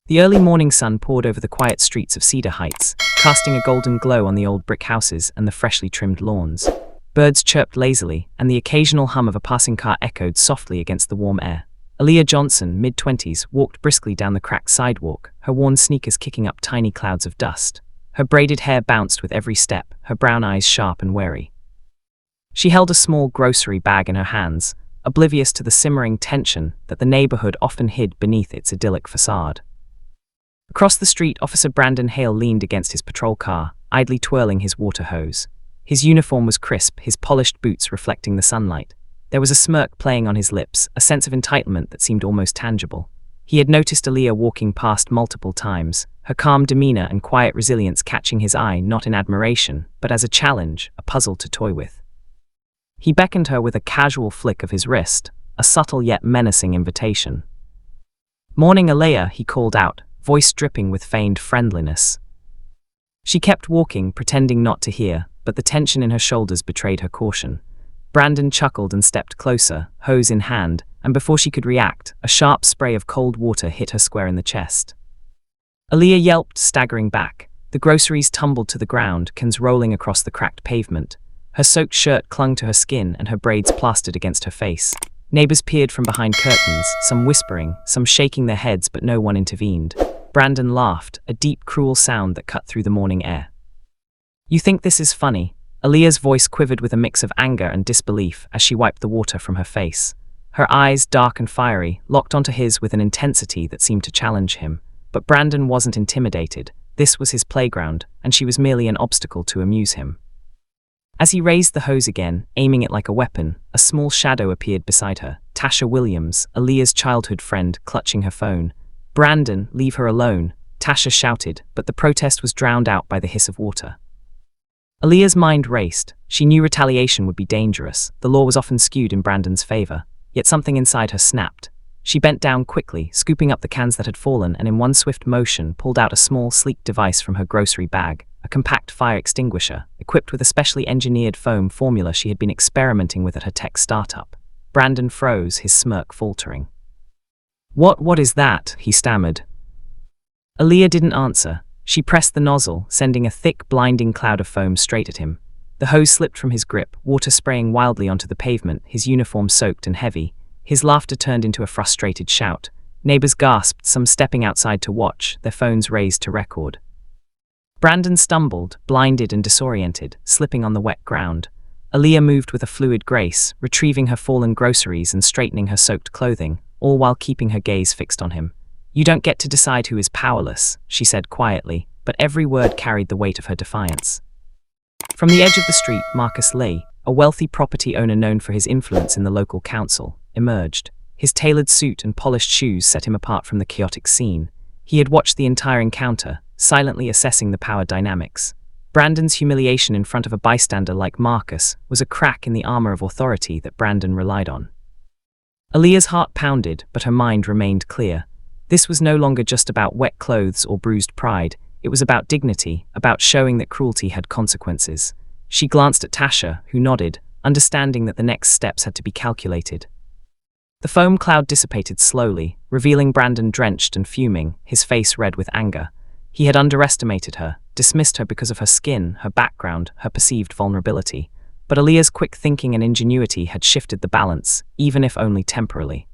The early morning sun poured over the quiet streets of Cedar Heights, casting a golden glow on the old brick houses and the freshly trimmed lawns. Birds chirped lazily, and the occasional hum of a passing car echoed softly against the warm air. Aaliyah Johnson, mid-20s, walked briskly down the cracked sidewalk, her worn sneakers kicking up tiny clouds of dust. Her braided hair bounced with every step, her brown eyes sharp and wary. She held a small grocery bag in her hands, oblivious to the simmering tension that the neighborhood often hid beneath its idyllic facade. Across the street, Officer Brandon Hale leaned against his patrol car, idly twirling his water hose. His uniform was crisp, his polished boots reflecting the sunlight. There was a smirk playing on his lips, a sense of entitlement that seemed almost tangible. He had noticed Aaliyah walking past multiple times, her calm demeanor and quiet resilience catching his eye not in admiration, but as a challenge, a puzzle to toy with. He beckoned her with a casual flick of his wrist, a subtle yet menacing invitation. "Morning, Aaliyah," he called out, voice dripping with feigned friendliness. She kept walking, pretending not to hear, but the tension in her shoulders betrayed her caution. Brandon chuckled and stepped closer, hose in hand, and before she could react, a sharp spray of cold water hit her square in the chest. Aaliyah yelped, staggering back. The groceries tumbled to the ground, cans rolling across the cracked pavement. Her soaked shirt clung to her skin and her braids plastered against her face. Neighbors peered from behind curtains, some whispering, some shaking their heads, but no one intervened. Brandon laughed, a deep, cruel sound that cut through the morning air. "You think this is funny?" Aaliyah's voice quivered with a mix of anger and disbelief as she wiped the water from her face. Her eyes, dark and fiery, locked onto his with an intensity that seemed to challenge him. But Brandon wasn't intimidated. This was his playground, and she was merely an obstacle to amuse him. As he raised the hose again, aiming it like a weapon, a small shadow appeared beside her. Tasha Williams, Aaliyah's childhood friend, clutching her phone. "Brandon, leave her alone," Tasha shouted, but the protest was drowned out by the hiss of water. Aaliyah's mind raced. She knew retaliation would be dangerous. The law was often skewed in Brandon's favor, yet something inside her snapped. She bent down quickly, scooping up the cans that had fallen, and in one swift motion pulled out a small, sleek device from her grocery bag, a compact fire extinguisher, equipped with a specially engineered foam formula she had been experimenting with at her tech startup. Brandon froze, his smirk faltering. What is that?" he stammered. Aaliyah didn't answer. She pressed the nozzle, sending a thick, blinding cloud of foam straight at him. The hose slipped from his grip, water spraying wildly onto the pavement, his uniform soaked and heavy. His laughter turned into a frustrated shout. Neighbors gasped, some stepping outside to watch, their phones raised to record. Brandon stumbled, blinded and disoriented, slipping on the wet ground. Aaliyah moved with a fluid grace, retrieving her fallen groceries and straightening her soaked clothing, all while keeping her gaze fixed on him. "You don't get to decide who is powerless," she said quietly, but every word carried the weight of her defiance. From the edge of the street, Marcus Lee, a wealthy property owner known for his influence in the local council, emerged. His tailored suit and polished shoes set him apart from the chaotic scene. He had watched the entire encounter, silently assessing the power dynamics. Brandon's humiliation in front of a bystander like Marcus was a crack in the armor of authority that Brandon relied on. Aaliyah's heart pounded, but her mind remained clear. This was no longer just about wet clothes or bruised pride. It was about dignity, about showing that cruelty had consequences. She glanced at Tasha, who nodded, understanding that the next steps had to be calculated. The foam cloud dissipated slowly, revealing Brandon drenched and fuming, his face red with anger. He had underestimated her, dismissed her because of her skin, her background, her perceived vulnerability. But Aaliyah's quick thinking and ingenuity had shifted the balance, even if only temporarily.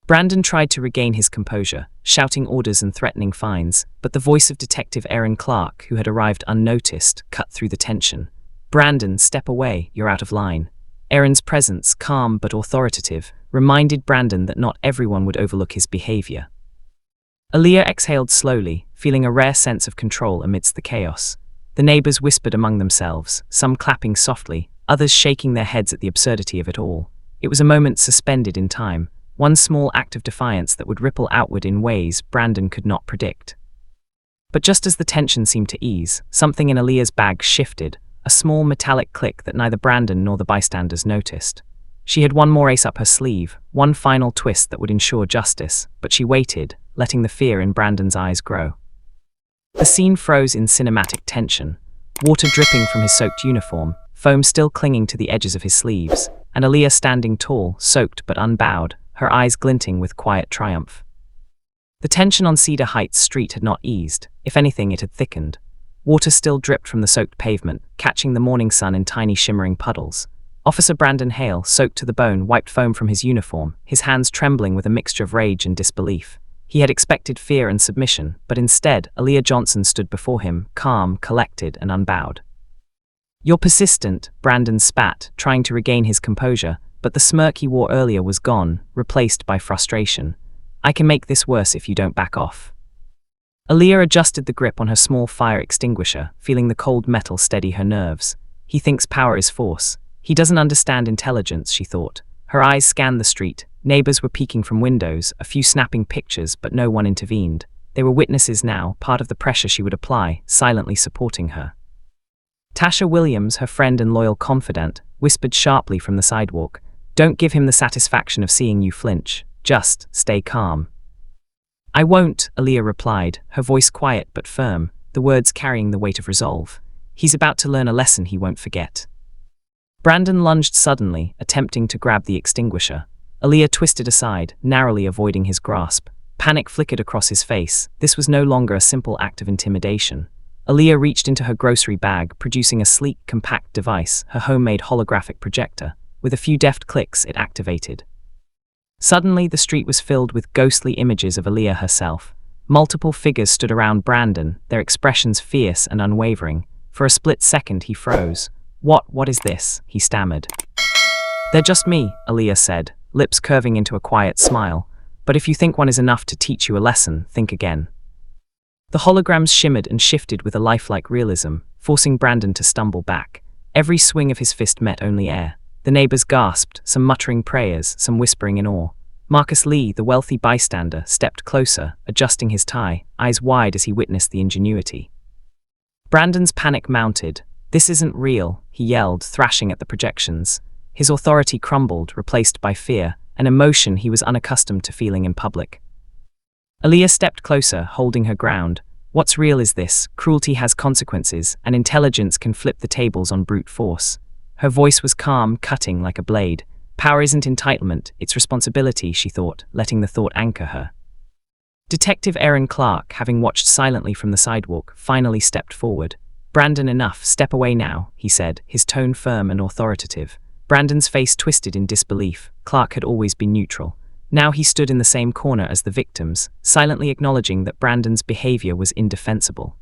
Brandon tried to regain his composure, shouting orders and threatening fines, but the voice of Detective Aaron Clark, who had arrived unnoticed, cut through the tension. "Brandon, step away, you're out of line." Aaron's presence, calm but authoritative, reminded Brandon that not everyone would overlook his behavior. Aaliyah exhaled slowly, feeling a rare sense of control amidst the chaos. The neighbors whispered among themselves, some clapping softly, others shaking their heads at the absurdity of it all. It was a moment suspended in time, one small act of defiance that would ripple outward in ways Brandon could not predict. But just as the tension seemed to ease, something in Aaliyah's bag shifted, a small metallic click that neither Brandon nor the bystanders noticed. She had one more ace up her sleeve, one final twist that would ensure justice, but she waited, letting the fear in Brandon's eyes grow. The scene froze in cinematic tension, water dripping from his soaked uniform, foam still clinging to the edges of his sleeves, and Aaliyah standing tall, soaked but unbowed, her eyes glinting with quiet triumph. The tension on Cedar Heights Street had not eased. If anything, it had thickened. Water still dripped from the soaked pavement, catching the morning sun in tiny shimmering puddles. Officer Brandon Hale, soaked to the bone, wiped foam from his uniform, his hands trembling with a mixture of rage and disbelief. He had expected fear and submission, but instead, Aaliyah Johnson stood before him, calm, collected, and unbowed. "You're persistent," Brandon spat, trying to regain his composure, but the smirk he wore earlier was gone, replaced by frustration. "I can make this worse if you don't back off." Aaliyah adjusted the grip on her small fire extinguisher, feeling the cold metal steady her nerves. "He thinks power is force. He doesn't understand intelligence," she thought. Her eyes scanned the street. Neighbors were peeking from windows, a few snapping pictures, but no one intervened. They were witnesses now, part of the pressure she would apply, silently supporting her. Tasha Williams, her friend and loyal confidant, whispered sharply from the sidewalk, "Don't give him the satisfaction of seeing you flinch. Just stay calm." "I won't," Aaliyah replied, her voice quiet but firm, the words carrying the weight of resolve. "He's about to learn a lesson he won't forget." Brandon lunged suddenly, attempting to grab the extinguisher. Aaliyah twisted aside, narrowly avoiding his grasp. Panic flickered across his face. This was no longer a simple act of intimidation. Aaliyah reached into her grocery bag, producing a sleek, compact device, her homemade holographic projector. With a few deft clicks, it activated. Suddenly, the street was filled with ghostly images of Aaliyah herself. Multiple figures stood around Brandon, their expressions fierce and unwavering. For a split second, he froze. What is this?" he stammered. "They're just me," Aaliyah said, lips curving into a quiet smile. "But if you think one is enough to teach you a lesson, think again." The holograms shimmered and shifted with a lifelike realism, forcing Brandon to stumble back. Every swing of his fist met only air. The neighbors gasped, some muttering prayers, some whispering in awe. Marcus Lee, the wealthy bystander, stepped closer, adjusting his tie, eyes wide as he witnessed the ingenuity. Brandon's panic mounted. "This isn't real," he yelled, thrashing at the projections. His authority crumbled, replaced by fear, an emotion he was unaccustomed to feeling in public. Aaliyah stepped closer, holding her ground. "What's real is this: cruelty has consequences, and intelligence can flip the tables on brute force." Her voice was calm, cutting like a blade. "Power isn't entitlement, it's responsibility," she thought, letting the thought anchor her. Detective Aaron Clark, having watched silently from the sidewalk, finally stepped forward. "Brandon, enough, step away now," he said, his tone firm and authoritative. Brandon's face twisted in disbelief. Clark had always been neutral. Now he stood in the same corner as the victims, silently acknowledging that Brandon's behavior was indefensible.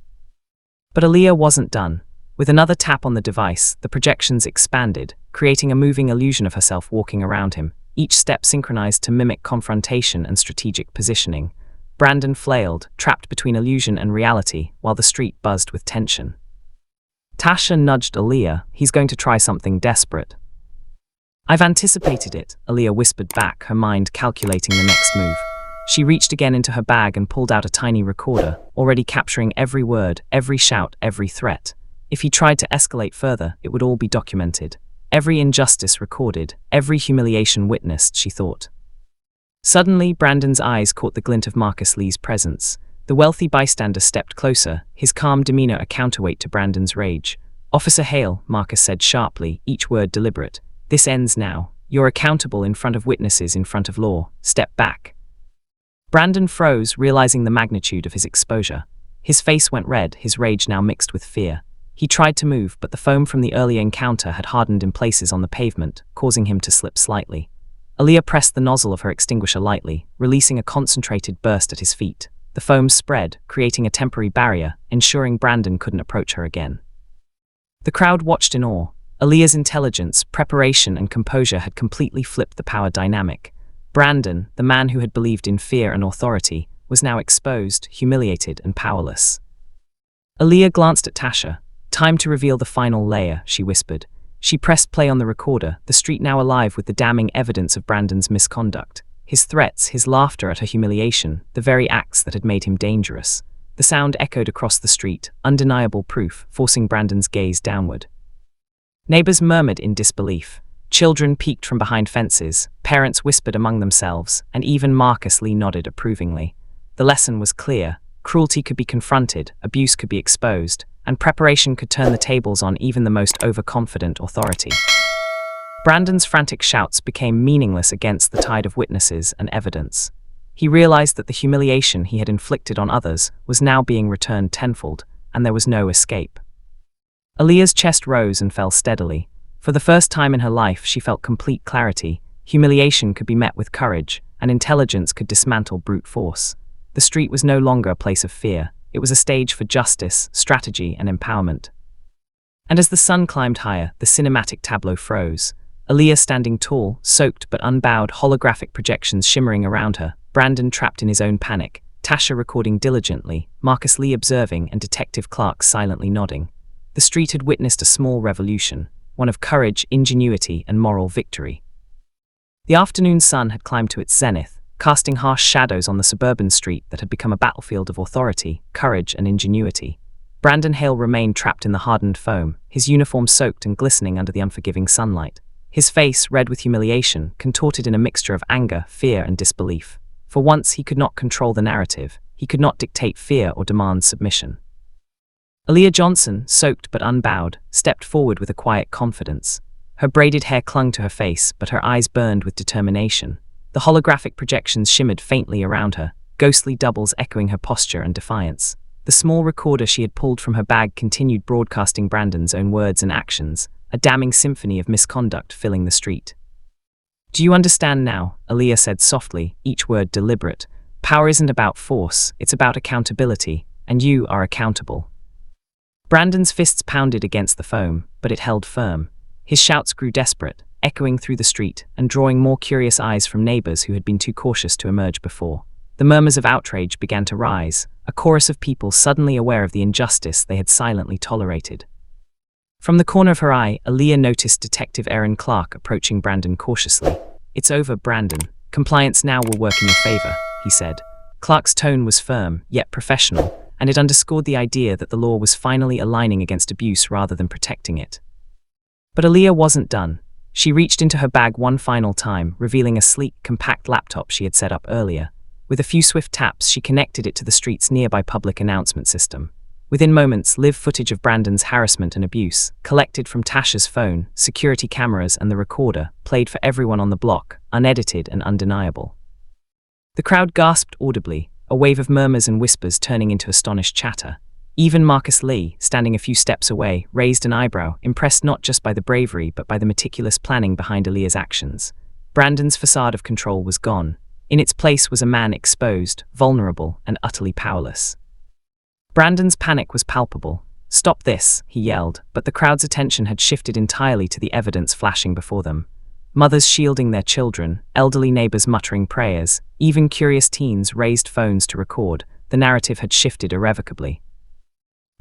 But Aaliyah wasn't done. With another tap on the device, the projections expanded, creating a moving illusion of herself walking around him, each step synchronized to mimic confrontation and strategic positioning. Brandon flailed, trapped between illusion and reality, while the street buzzed with tension. Tasha nudged Aaliyah. "He's going to try something desperate." "I've anticipated it," Aaliyah whispered back, her mind calculating the next move. She reached again into her bag and pulled out a tiny recorder, already capturing every word, every shout, every threat. If he tried to escalate further, it would all be documented. Every injustice recorded, every humiliation witnessed, she thought. Suddenly, Brandon's eyes caught the glint of Marcus Lee's presence. The wealthy bystander stepped closer, his calm demeanor a counterweight to Brandon's rage. "Officer Hale," Marcus said sharply, each word deliberate. "This ends now. You're accountable in front of witnesses, in front of law. Step back." Brandon froze, realizing the magnitude of his exposure. His face went red, his rage now mixed with fear. He tried to move, but the foam from the earlier encounter had hardened in places on the pavement, causing him to slip slightly. Aaliyah pressed the nozzle of her extinguisher lightly, releasing a concentrated burst at his feet. The foam spread, creating a temporary barrier, ensuring Brandon couldn't approach her again. The crowd watched in awe. Aaliyah's intelligence, preparation, and composure had completely flipped the power dynamic. Brandon, the man who had believed in fear and authority, was now exposed, humiliated, and powerless. Aaliyah glanced at Tasha. "Time to reveal the final layer," she whispered. She pressed play on the recorder, the street now alive with the damning evidence of Brandon's misconduct. His threats, his laughter at her humiliation, the very acts that had made him dangerous. The sound echoed across the street, undeniable proof, forcing Brandon's gaze downward. Neighbors murmured in disbelief. Children peeked from behind fences, parents whispered among themselves, and even Marcus Lee nodded approvingly. The lesson was clear. Cruelty could be confronted, abuse could be exposed, and preparation could turn the tables on even the most overconfident authority. Brandon's frantic shouts became meaningless against the tide of witnesses and evidence. He realized that the humiliation he had inflicted on others was now being returned tenfold, and there was no escape. Aaliyah's chest rose and fell steadily. For the first time in her life, she felt complete clarity. Humiliation could be met with courage, and intelligence could dismantle brute force. The street was no longer a place of fear. It was a stage for justice, strategy, and empowerment. And as the sun climbed higher, the cinematic tableau froze. Aaliyah standing tall, soaked but unbowed, holographic projections shimmering around her, Brandon trapped in his own panic, Tasha recording diligently, Marcus Lee observing, and Detective Clark silently nodding. The street had witnessed a small revolution, one of courage, ingenuity, and moral victory. The afternoon sun had climbed to its zenith, casting harsh shadows on the suburban street that had become a battlefield of authority, courage, and ingenuity. Brandon Hale remained trapped in the hardened foam, his uniform soaked and glistening under the unforgiving sunlight. His face, red with humiliation, contorted in a mixture of anger, fear, and disbelief. For once, he could not control the narrative. He could not dictate fear or demand submission. Aaliyah Johnson, soaked but unbowed, stepped forward with a quiet confidence. Her braided hair clung to her face, but her eyes burned with determination. The holographic projections shimmered faintly around her, ghostly doubles echoing her posture and defiance. The small recorder she had pulled from her bag continued broadcasting Brandon's own words and actions, a damning symphony of misconduct filling the street. "Do you understand now?" Aaliyah said softly, each word deliberate. "Power isn't about force, it's about accountability, and you are accountable." Brandon's fists pounded against the foam, but it held firm. His shouts grew desperate, echoing through the street and drawing more curious eyes from neighbors who had been too cautious to emerge before. The murmurs of outrage began to rise, a chorus of people suddenly aware of the injustice they had silently tolerated. From the corner of her eye, Aaliyah noticed Detective Aaron Clark approaching Brandon cautiously. "It's over, Brandon. Compliance now will work in your favor," he said. Clark's tone was firm, yet professional, and it underscored the idea that the law was finally aligning against abuse rather than protecting it. But Aaliyah wasn't done. She reached into her bag one final time, revealing a sleek, compact laptop she had set up earlier. With a few swift taps, she connected it to the street's nearby public announcement system. Within moments, live footage of Brandon's harassment and abuse, collected from Tasha's phone, security cameras, and the recorder, played for everyone on the block, unedited and undeniable. The crowd gasped audibly, a wave of murmurs and whispers turning into astonished chatter. Even Marcus Lee, standing a few steps away, raised an eyebrow, impressed not just by the bravery but by the meticulous planning behind Aaliyah's actions. Brandon's facade of control was gone. In its place was a man exposed, vulnerable, and utterly powerless. Brandon's panic was palpable. "Stop this," he yelled, but the crowd's attention had shifted entirely to the evidence flashing before them. Mothers shielding their children, elderly neighbors muttering prayers, even curious teens raised phones to record. The narrative had shifted irrevocably.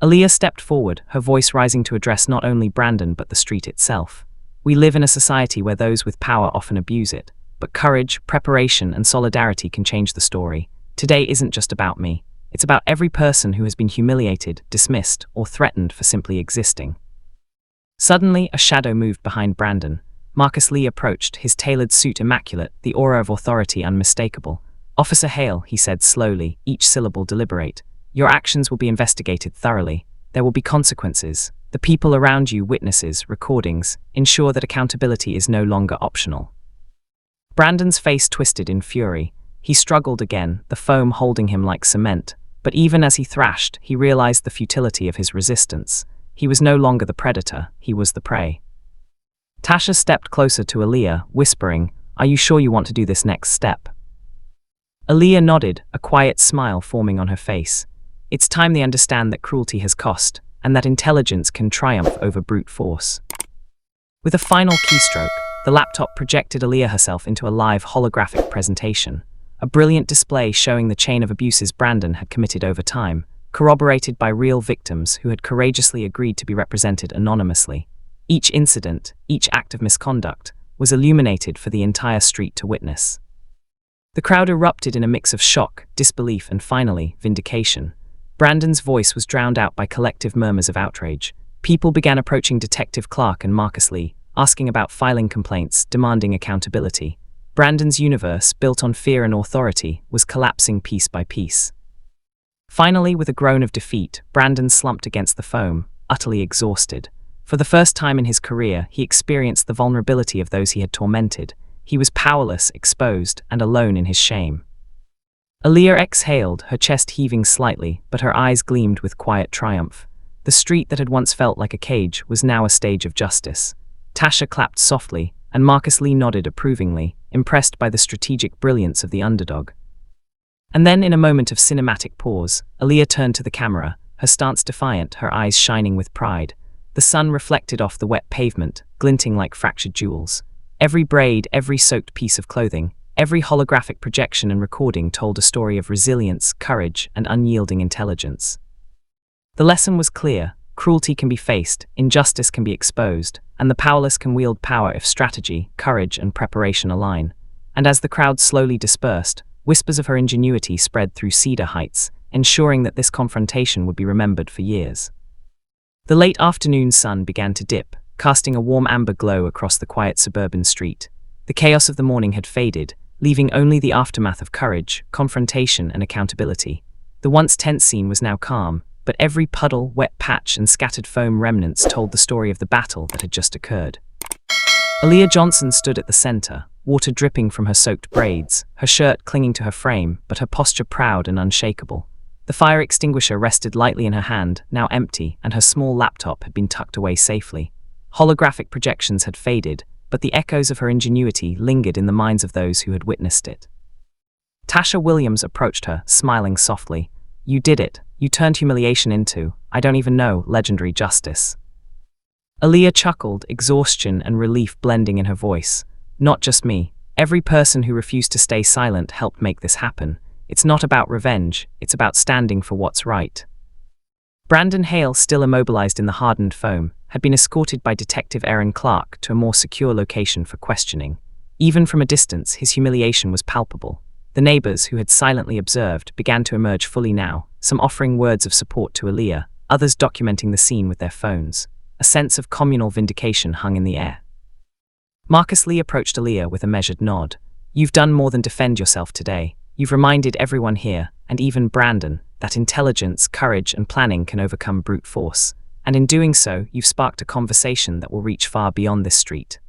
Aaliyah stepped forward, her voice rising to address not only Brandon but the street itself. "We live in a society where those with power often abuse it, but courage, preparation, and solidarity can change the story. Today isn't just about me. It's about every person who has been humiliated, dismissed, or threatened for simply existing." Suddenly, a shadow moved behind Brandon. Marcus Lee approached, his tailored suit immaculate, the aura of authority unmistakable. "Officer Hale," he said slowly, each syllable deliberate. "Your actions will be investigated thoroughly. There will be consequences. The people around you, witnesses, recordings, ensure that accountability is no longer optional." Brandon's face twisted in fury. He struggled again, the foam holding him like cement. But even as he thrashed, he realized the futility of his resistance. He was no longer the predator, he was the prey. Tasha stepped closer to Aaliyah, whispering, "Are you sure you want to do this next step?" Aaliyah nodded, a quiet smile forming on her face. It's time they understand that cruelty has cost, and that intelligence can triumph over brute force. With a final keystroke, the laptop projected Aaliyah herself into a live holographic presentation. A brilliant display showing the chain of abuses Brandon had committed over time, corroborated by real victims who had courageously agreed to be represented anonymously. Each incident, each act of misconduct, was illuminated for the entire street to witness. The crowd erupted in a mix of shock, disbelief, and finally, vindication. Brandon's voice was drowned out by collective murmurs of outrage. People began approaching Detective Clark and Marcus Lee, asking about filing complaints, demanding accountability. Brandon's universe, built on fear and authority, was collapsing piece by piece. Finally, with a groan of defeat, Brandon slumped against the foam, utterly exhausted. For the first time in his career, he experienced the vulnerability of those he had tormented. He was powerless, exposed, and alone in his shame. Aaliyah exhaled, her chest heaving slightly, but her eyes gleamed with quiet triumph. The street that had once felt like a cage was now a stage of justice. Tasha clapped softly, and Marcus Lee nodded approvingly, impressed by the strategic brilliance of the underdog. And then, in a moment of cinematic pause, Aaliyah turned to the camera, her stance defiant, her eyes shining with pride. The sun reflected off the wet pavement, glinting like fractured jewels. Every braid, every soaked piece of clothing, every holographic projection and recording told a story of resilience, courage, and unyielding intelligence. The lesson was clear: cruelty can be faced, injustice can be exposed, and the powerless can wield power if strategy, courage, and preparation align. And as the crowd slowly dispersed, whispers of her ingenuity spread through Cedar Heights, ensuring that this confrontation would be remembered for years. The late afternoon sun began to dip, casting a warm amber glow across the quiet suburban street. The chaos of the morning had faded, leaving only the aftermath of courage, confrontation, and accountability. The once tense scene was now calm, but every puddle, wet patch, and scattered foam remnants told the story of the battle that had just occurred. Aaliyah Johnson stood at the center, water dripping from her soaked braids, her shirt clinging to her frame, but her posture proud and unshakable. The fire extinguisher rested lightly in her hand, now empty, and her small laptop had been tucked away safely. Holographic projections had faded, but the echoes of her ingenuity lingered in the minds of those who had witnessed it. Tasha Williams approached her, smiling softly. "You did it. You turned humiliation into, I don't even know, legendary justice." Aaliyah chuckled, exhaustion and relief blending in her voice. "Not just me. Every person who refused to stay silent helped make this happen. It's not about revenge, it's about standing for what's right." Brandon Hale, still immobilized in the hardened foam, had been escorted by Detective Aaron Clark to a more secure location for questioning. Even from a distance, his humiliation was palpable. The neighbors, who had silently observed, began to emerge fully now, some offering words of support to Aaliyah, others documenting the scene with their phones. A sense of communal vindication hung in the air. Marcus Lee approached Aaliyah with a measured nod. "You've done more than defend yourself today. You've reminded everyone here, and even Brandon, that intelligence, courage, and planning can overcome brute force. And in doing so, you've sparked a conversation that will reach far beyond this street."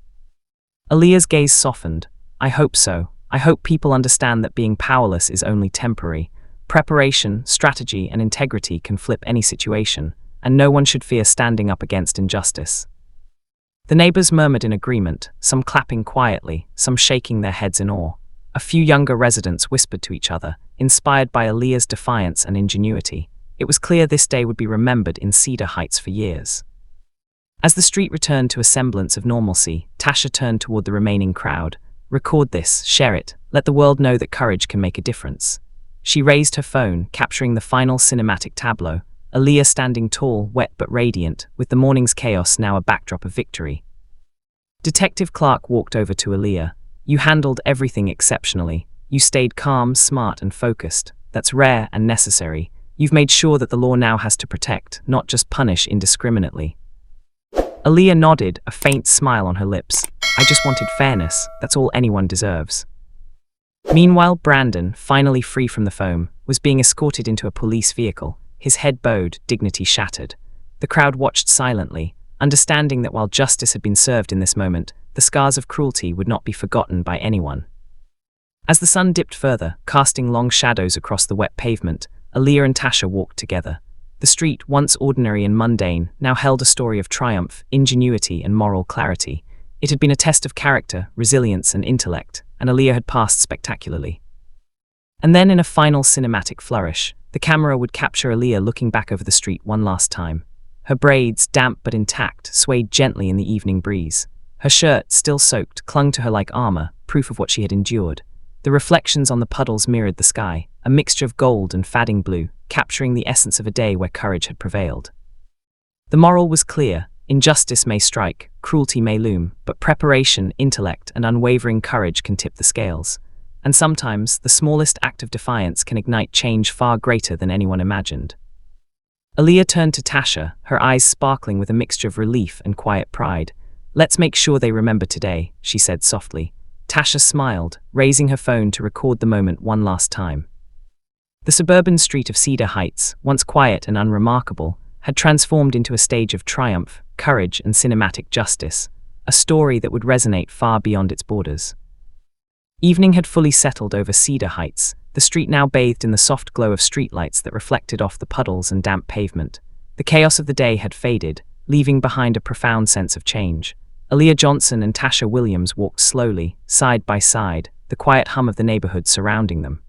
Aaliyah's gaze softened. "I hope so. I hope people understand that being powerless is only temporary. Preparation, strategy, and integrity can flip any situation, and no one should fear standing up against injustice." The neighbors murmured in agreement, some clapping quietly, some shaking their heads in awe. A few younger residents whispered to each other, inspired by Aaliyah's defiance and ingenuity. It was clear this day would be remembered in Cedar Heights for years. As the street returned to a semblance of normalcy, Tasha turned toward the remaining crowd. "Record this, share it, let the world know that courage can make a difference." She raised her phone, capturing the final cinematic tableau, Aaliyah standing tall, wet but radiant, with the morning's chaos now a backdrop of victory. Detective Clark walked over to Aaliyah. "You handled everything exceptionally. You stayed calm, smart, and focused. That's rare and necessary. You've made sure that the law now has to protect, not just punish indiscriminately." Aaliyah nodded, a faint smile on her lips. "I just wanted fairness. That's all anyone deserves." Meanwhile, Brandon, finally free from the foam, was being escorted into a police vehicle, his head bowed, dignity shattered. The crowd watched silently, understanding that while justice had been served in this moment, the scars of cruelty would not be forgotten by anyone. As the sun dipped further, casting long shadows across the wet pavement, Aaliyah and Tasha walked together. The street, once ordinary and mundane, now held a story of triumph, ingenuity, and moral clarity. It had been a test of character, resilience, and intellect, and Aaliyah had passed spectacularly. And then, in a final cinematic flourish, the camera would capture Aaliyah looking back over the street one last time. Her braids, damp but intact, swayed gently in the evening breeze. Her shirt, still soaked, clung to her like armor, proof of what she had endured. The reflections on the puddles mirrored the sky, a mixture of gold and fading blue, capturing the essence of a day where courage had prevailed. The moral was clear: injustice may strike, cruelty may loom, but preparation, intellect, and unwavering courage can tip the scales. And sometimes, the smallest act of defiance can ignite change far greater than anyone imagined. Aaliyah turned to Tasha, her eyes sparkling with a mixture of relief and quiet pride. "Let's make sure they remember today," she said softly. Tasha smiled, raising her phone to record the moment one last time. The suburban street of Cedar Heights, once quiet and unremarkable, had transformed into a stage of triumph, courage, and cinematic justice, a story that would resonate far beyond its borders. Evening had fully settled over Cedar Heights, the street now bathed in the soft glow of streetlights that reflected off the puddles and damp pavement. The chaos of the day had faded, leaving behind a profound sense of change. Aaliyah Johnson and Tasha Williams walked slowly, side by side, the quiet hum of the neighborhood surrounding them.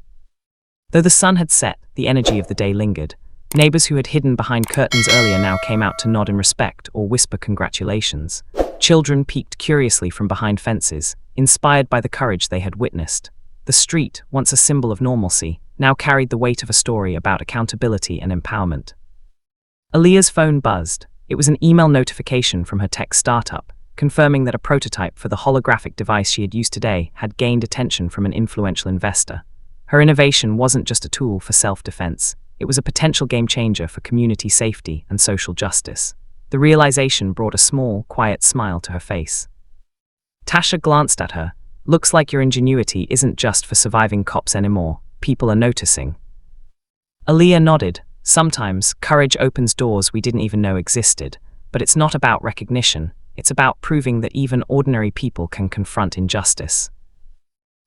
Though the sun had set, the energy of the day lingered. Neighbors who had hidden behind curtains earlier now came out to nod in respect or whisper congratulations. Children peeked curiously from behind fences, inspired by the courage they had witnessed. The street, once a symbol of normalcy, now carried the weight of a story about accountability and empowerment. Aaliyah's phone buzzed. It was an email notification from her tech startup, confirming that a prototype for the holographic device she had used today had gained attention from an influential investor. Her innovation wasn't just a tool for self-defense, it was a potential game-changer for community safety and social justice. The realization brought a small, quiet smile to her face. Tasha glanced at her. Looks like your ingenuity isn't just for surviving cops anymore. People are noticing. Aaliyah nodded. Sometimes, courage opens doors we didn't even know existed. But it's not about recognition. It's about proving that even ordinary people can confront injustice.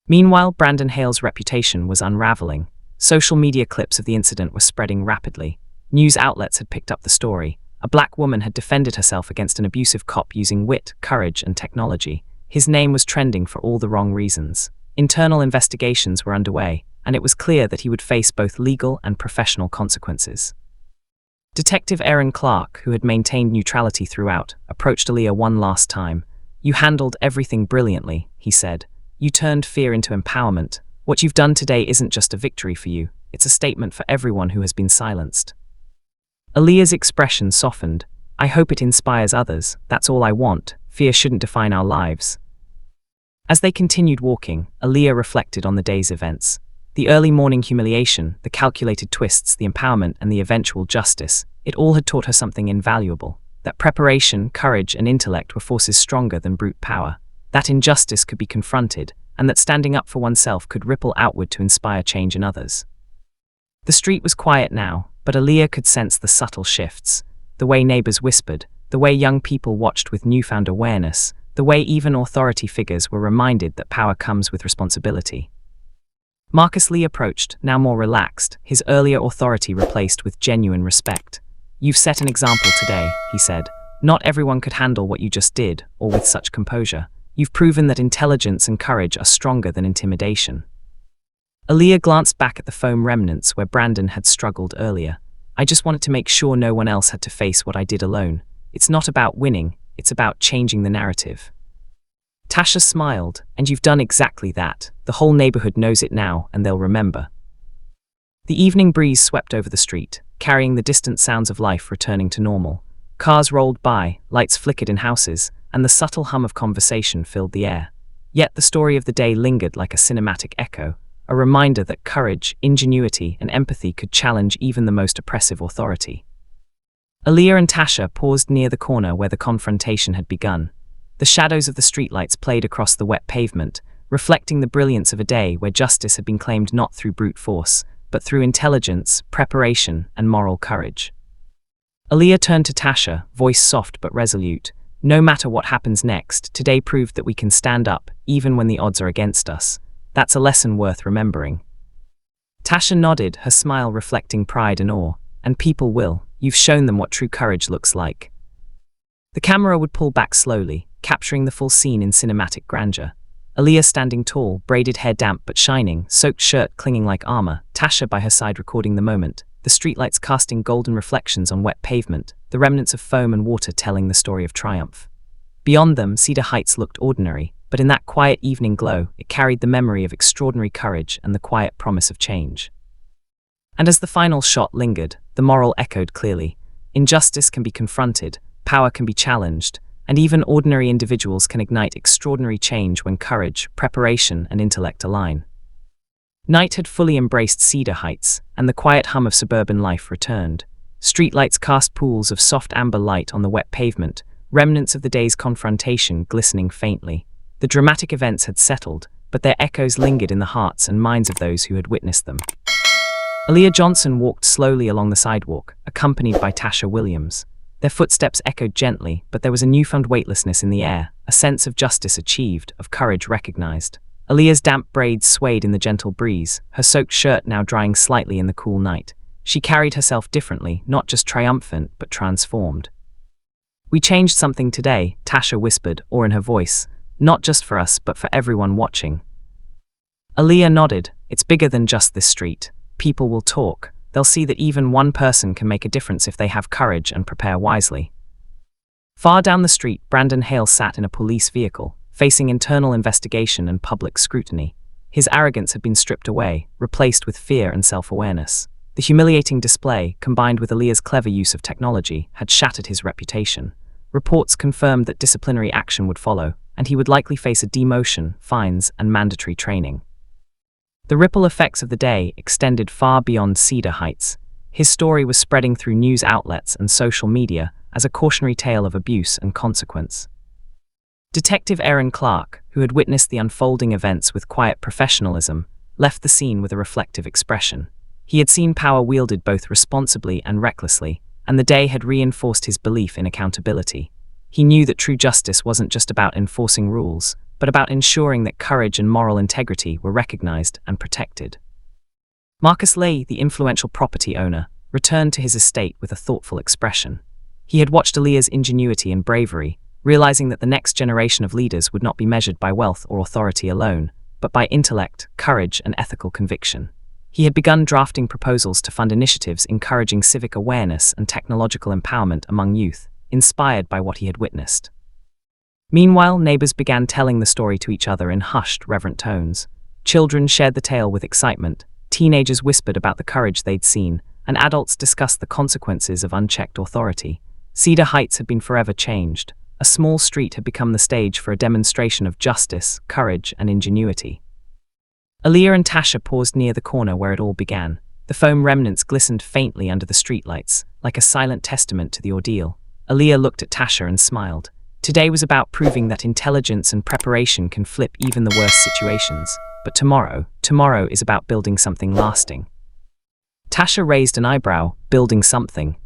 Meanwhile, Brandon Hale's reputation was unraveling. Social media clips of the incident were spreading rapidly. News outlets had picked up the story. A black woman had defended herself against an abusive cop using wit, courage, and technology. His name was trending for all the wrong reasons. Internal investigations were underway, and it was clear that he would face both legal and professional consequences. Detective Aaron Clark, who had maintained neutrality throughout, approached Aaliyah one last time. "You handled everything brilliantly," he said. "You turned fear into empowerment. What you've done today isn't just a victory for you, it's a statement for everyone who has been silenced." Aaliyah's expression softened. "I hope it inspires others. That's all I want. Fear shouldn't define our lives." As they continued walking, Aaliyah reflected on the day's events. The early morning humiliation, the calculated twists, the empowerment, and the eventual justice, it all had taught her something invaluable. That preparation, courage, and intellect were forces stronger than brute power. That injustice could be confronted, and that standing up for oneself could ripple outward to inspire change in others. The street was quiet now, but Aaliyah could sense the subtle shifts. The way neighbors whispered, the way young people watched with newfound awareness, the way even authority figures were reminded that power comes with responsibility. Marcus Lee approached, now more relaxed, his earlier authority replaced with genuine respect. "You've set an example today," he said. "Not everyone could handle what you just did, or with such composure. You've proven that intelligence and courage are stronger than intimidation." Aaliyah glanced back at the foam remnants where Brandon had struggled earlier. "I just wanted to make sure no one else had to face what I did alone. It's not about winning, it's about changing the narrative." Tasha smiled. "And you've done exactly that. The whole neighborhood knows it now, and they'll remember." The evening breeze swept over the street, carrying the distant sounds of life returning to normal. Cars rolled by, lights flickered in houses, and the subtle hum of conversation filled the air. Yet the story of the day lingered like a cinematic echo, a reminder that courage, ingenuity, and empathy could challenge even the most oppressive authority. Aaliyah and Tasha paused near the corner where the confrontation had begun. The shadows of the streetlights played across the wet pavement, reflecting the brilliance of a day where justice had been claimed not through brute force, but through intelligence, preparation, and moral courage. Aaliyah turned to Tasha, voice soft but resolute. "No matter what happens next, today proved that we can stand up, even when the odds are against us. That's a lesson worth remembering." Tasha nodded, her smile reflecting pride and awe. "And people will. You've shown them what true courage looks like." The camera would pull back slowly, capturing the full scene in cinematic grandeur. Aaliyah standing tall, braided hair damp but shining, soaked shirt clinging like armor, Tasha by her side recording the moment, the streetlights casting golden reflections on wet pavement, the remnants of foam and water telling the story of triumph. Beyond them, Cedar Heights looked ordinary, but in that quiet evening glow, it carried the memory of extraordinary courage and the quiet promise of change. And as the final shot lingered, the moral echoed clearly. Injustice can be confronted, power can be challenged, and even ordinary individuals can ignite extraordinary change when courage, preparation, and intellect align. Night had fully embraced Cedar Heights, and the quiet hum of suburban life returned. Streetlights cast pools of soft amber light on the wet pavement, remnants of the day's confrontation glistening faintly. The dramatic events had settled, but their echoes lingered in the hearts and minds of those who had witnessed them. Aaliyah Johnson walked slowly along the sidewalk, accompanied by Tasha Williams. Their footsteps echoed gently, but there was a newfound weightlessness in the air, a sense of justice achieved, of courage recognized. Aaliyah's damp braids swayed in the gentle breeze, her soaked shirt now drying slightly in the cool night. She carried herself differently, not just triumphant, but transformed. "We changed something today," Tasha whispered, awe in her voice. "Not just for us, but for everyone watching." Aaliyah nodded. "It's bigger than just this street. People will talk. They'll see that even one person can make a difference if they have courage and prepare wisely." Far down the street, Brandon Hale sat in a police vehicle, facing internal investigation and public scrutiny. His arrogance had been stripped away, replaced with fear and self-awareness. The humiliating display, combined with Aaliyah's clever use of technology, had shattered his reputation. Reports confirmed that disciplinary action would follow, and he would likely face a demotion, fines, and mandatory training. The ripple effects of the day extended far beyond Cedar Heights. His story was spreading through news outlets and social media as a cautionary tale of abuse and consequence. Detective Aaron Clark, who had witnessed the unfolding events with quiet professionalism, left the scene with a reflective expression. He had seen power wielded both responsibly and recklessly, and the day had reinforced his belief in accountability. He knew that true justice wasn't just about enforcing rules, but about ensuring that courage and moral integrity were recognized and protected. Marcus Lay, the influential property owner, returned to his estate with a thoughtful expression. He had watched Aaliyah's ingenuity and bravery, realizing that the next generation of leaders would not be measured by wealth or authority alone, but by intellect, courage, and ethical conviction. He had begun drafting proposals to fund initiatives encouraging civic awareness and technological empowerment among youth, inspired by what he had witnessed. Meanwhile, neighbors began telling the story to each other in hushed, reverent tones. Children shared the tale with excitement, teenagers whispered about the courage they'd seen, and adults discussed the consequences of unchecked authority. Cedar Heights had been forever changed. A small street had become the stage for a demonstration of justice, courage, and ingenuity. Aaliyah and Tasha paused near the corner where it all began. The foam remnants glistened faintly under the streetlights, like a silent testament to the ordeal. Aaliyah looked at Tasha and smiled. Today was about proving that intelligence and preparation can flip even the worst situations. But tomorrow is about building something lasting. Tasha raised an eyebrow. Building something?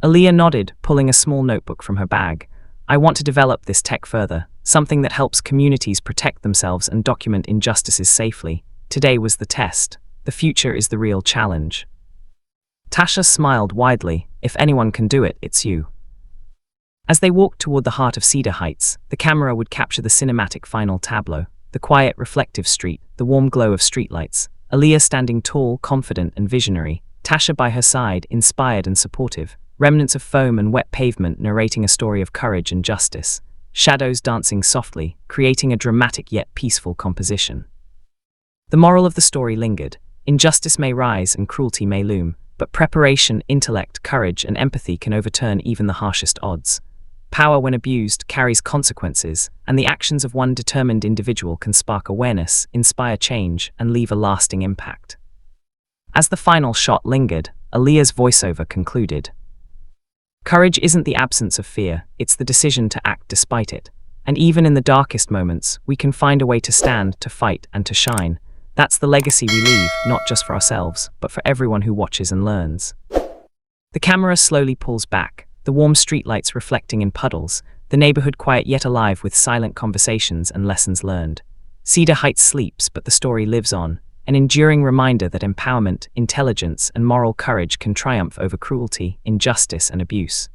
Aaliyah nodded, pulling a small notebook from her bag. "I want to develop this tech further, something that helps communities protect themselves and document injustices safely. Today was the test. The future is the real challenge." Tasha smiled widely. "If anyone can do it, it's you." As they walked toward the heart of Cedar Heights, the camera would capture the cinematic final tableau. The quiet, reflective street, the warm glow of streetlights. Aaliyah standing tall, confident, and visionary. Tasha by her side, inspired and supportive. Remnants of foam and wet pavement narrating a story of courage and justice. Shadows dancing softly, creating a dramatic yet peaceful composition. The moral of the story lingered. Injustice may rise and cruelty may loom, but preparation, intellect, courage, and empathy can overturn even the harshest odds. Power, when abused, carries consequences, and the actions of one determined individual can spark awareness, inspire change, and leave a lasting impact. As the final shot lingered, Aaliyah's voiceover concluded. "Courage isn't the absence of fear, it's the decision to act despite it. And even in the darkest moments, we can find a way to stand, to fight, and to shine. That's the legacy we leave, not just for ourselves, but for everyone who watches and learns." The camera slowly pulls back, the warm streetlights reflecting in puddles, the neighborhood quiet yet alive with silent conversations and lessons learned. Cedar Heights sleeps, but the story lives on, an enduring reminder that empowerment, intelligence, and moral courage can triumph over cruelty, injustice, and abuse.